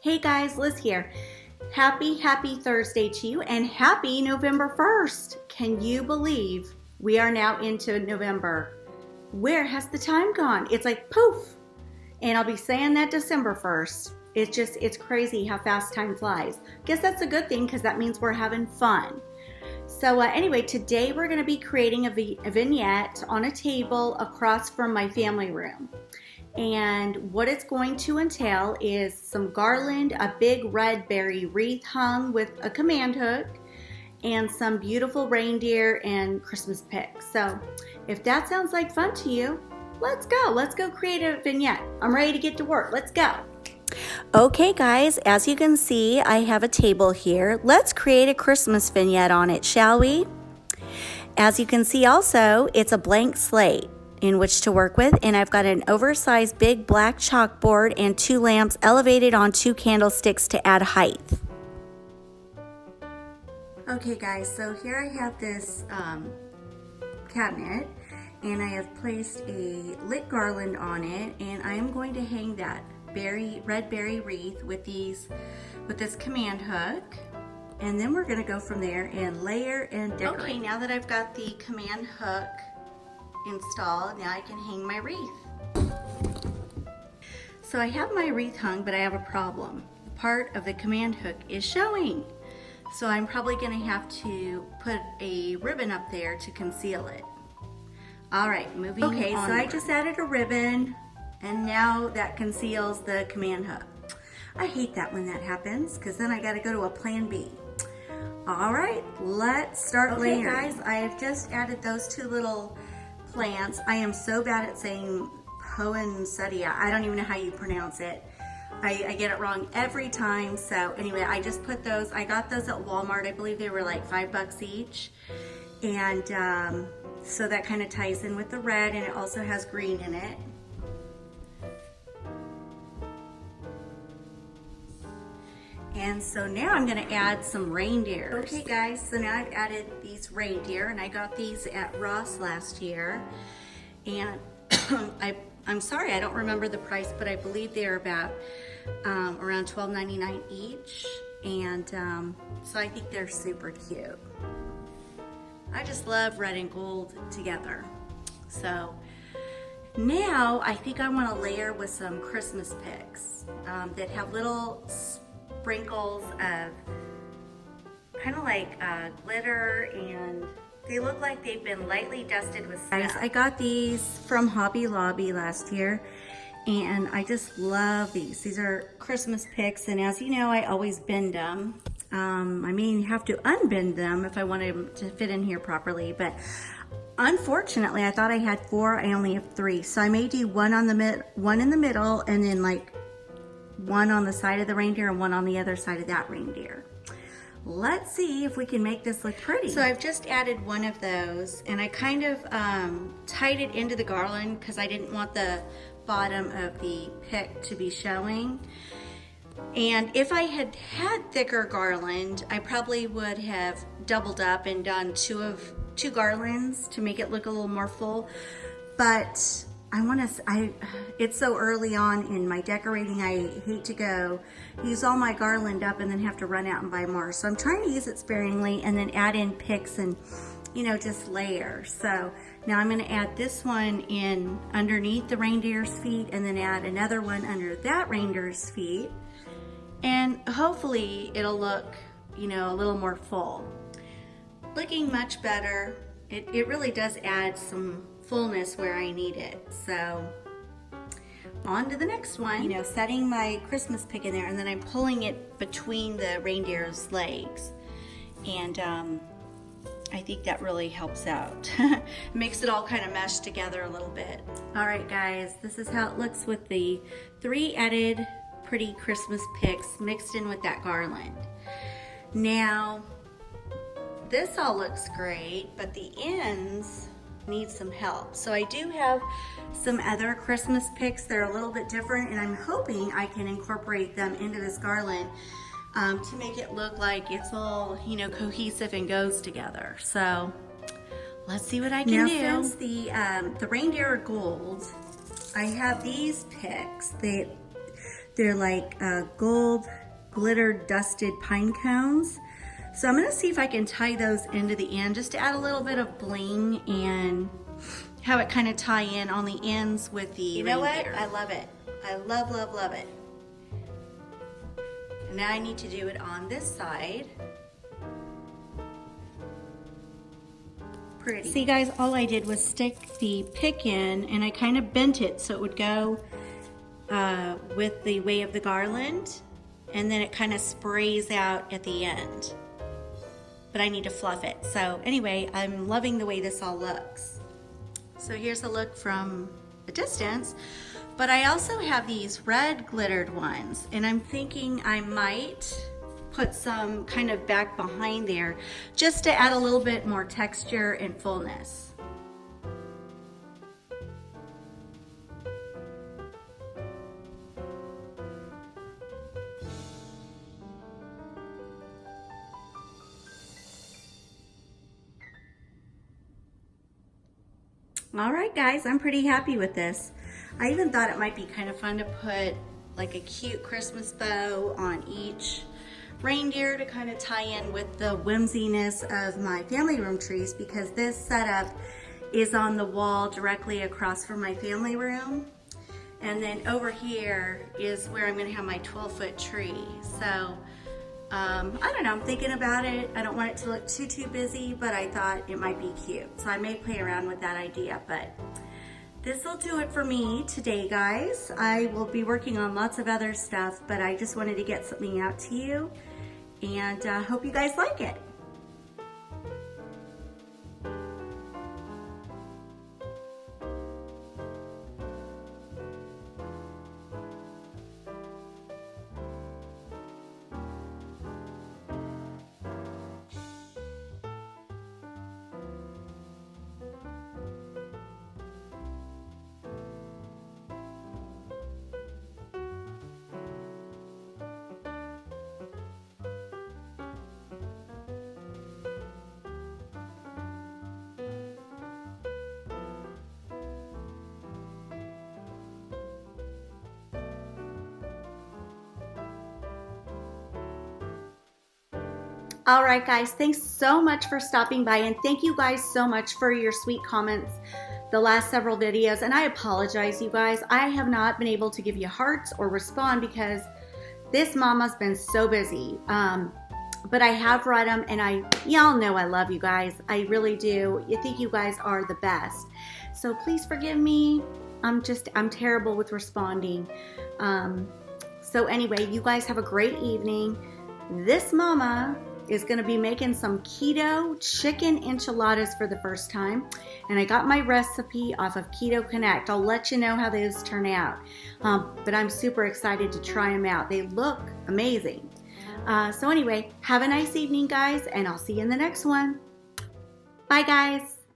Hey guys, Liz here. Happy Thursday to you and happy November 1st. Can you believe we are now into November? Where has the time gone? It's like poof. And I'll be saying that December 1st. It's crazy how fast time flies. Guess that's a good thing because that means we're having fun. So anyway, today we're going to be creating a vignette on a table across from my family room. And what it's going to entail is some garland, a big red berry wreath hung with a command hook, and some beautiful reindeer and Christmas pics. So if that sounds like fun to you, let's go create a vignette. I'm ready to get to work. Let's go. Okay guys, as you can see, I have a table here. Let's create a Christmas vignette on it, shall we? As you can see also, it's a blank slate in which to work with, and I've got an oversized big black chalkboard and 2 lamps elevated on 2 candlesticks to add height. Okay guys, so here I have this cabinet, and I have placed a lit garland on it, and I am going to hang that red berry wreath with this command hook, and then we're going to go from there and layer and decorate. Okay, now that I've got the command hook installed, now I can hang my wreath. So I have my wreath hung, but I have a problem. Part of the command hook is showing. So I'm probably going to have to put a ribbon up there to conceal it. Alright, moving on. Okay, so I just added a ribbon, and now that conceals the command hook. I hate that when that happens, because then I got to go to a plan B. Alright, let's start layering. Okay guys, I have just added those 2 little plants. I am so bad at saying poinsettia. I don't even know how you pronounce it. I get it wrong every time. So anyway, I just put those. I got those at Walmart. I believe they were like $5 each. And so that kind of ties in with the red, and it also has green in it. And so now I'm going to add some reindeer. Okay guys, so now I've added these reindeer, and I got these at Ross last year. And I'm sorry, I don't remember the price, but I believe they're about around $12.99 each. And so I think they're super cute. I just love red and gold together. So now I think I want to layer with some Christmas pics that have little sprinkles of kind of like glitter, and they look like they've been lightly dusted with snow. I got these from Hobby Lobby last year, and I just love these. These are Christmas pics, and as you know, I always bend them. I mean, you have to unbend them if I want them to fit in here properly, but unfortunately, I thought I had 4. I only have 3, so I may do one in the middle, and then like one on the side of the reindeer and one on the other side of that reindeer. Let's see if we can make this look pretty. So I've just added one of those, and I kind of tied it into the garland because I didn't want the bottom of the pick to be showing. And if I had had thicker garland, I probably would have doubled up and done two garlands to make it look a little more full. But it's so early on in my decorating, I hate to use all my garland up and then have to run out and buy more. So I'm trying to use it sparingly and then add in picks and, you know, just layer. So now I'm going to add this one in underneath the reindeer's feet, and then add another one under that reindeer's feet. And hopefully it'll look, you know, a little more full. Looking much better. It really does add some fullness where I need it. So on to the next one. You know, setting my Christmas pic in there, and then I'm pulling it between the reindeer's legs, and I think that really helps out. Makes it all kind of mesh together a little bit. All right guys, this is how it looks with the 3 added pretty Christmas pics mixed in with that garland. Now this all looks great, but the ends need some help. So I do have some other Christmas pics. They're a little bit different, and I'm hoping I can incorporate them into this garland to make it look like it's all, you know, cohesive and goes together. So let's see what I can do. Now, since the reindeer are gold, I have these pics. They're like gold glitter dusted pine cones. So I'm gonna see if I can tie those into the end just to add a little bit of bling and have it kind of tie in on the ends with the reindeer. You know what? I love it. I love, love, love it. And now I need to do it on this side. Pretty. See guys, all I did was stick the pick in and I kind of bent it so it would go with the way of the garland, and then it kind of sprays out at the end. But I need to fluff it. So anyway, I'm loving the way this all looks. So here's a look from a distance, but I also have these red glittered ones, and I'm thinking I might put some kind of back behind there just to add a little bit more texture and fullness. All right guys, I'm pretty happy with this. I even thought it might be kind of fun to put like a cute Christmas bow on each reindeer to kind of tie in with the whimsiness of my family room trees, because this setup is on the wall directly across from my family room. And then over here is where I'm gonna have my 12-foot tree. So I don't know, I'm thinking about it. I don't want it to look too busy, but I thought it might be cute. So I may play around with that idea, but this will do it for me today, guys. I will be working on lots of other stuff, but I just wanted to get something out to you, and hope you guys like it. All right, guys, thanks so much for stopping by, and thank you guys so much for your sweet comments the last several videos. And I apologize, you guys. I have not been able to give you hearts or respond because this mama's been so busy. But I have read them, and y'all know I love you guys. I really do. I think you guys are the best. So please forgive me. I'm terrible with responding. So anyway, you guys have a great evening. This mama is going to be making some keto chicken enchiladas for the first time, and I got my recipe off of Keto Connect. I'll let you know how those turn out, but I'm super excited to try them out. They look amazing. So anyway, have a nice evening, guys, and I'll see you in the next one. Bye, guys.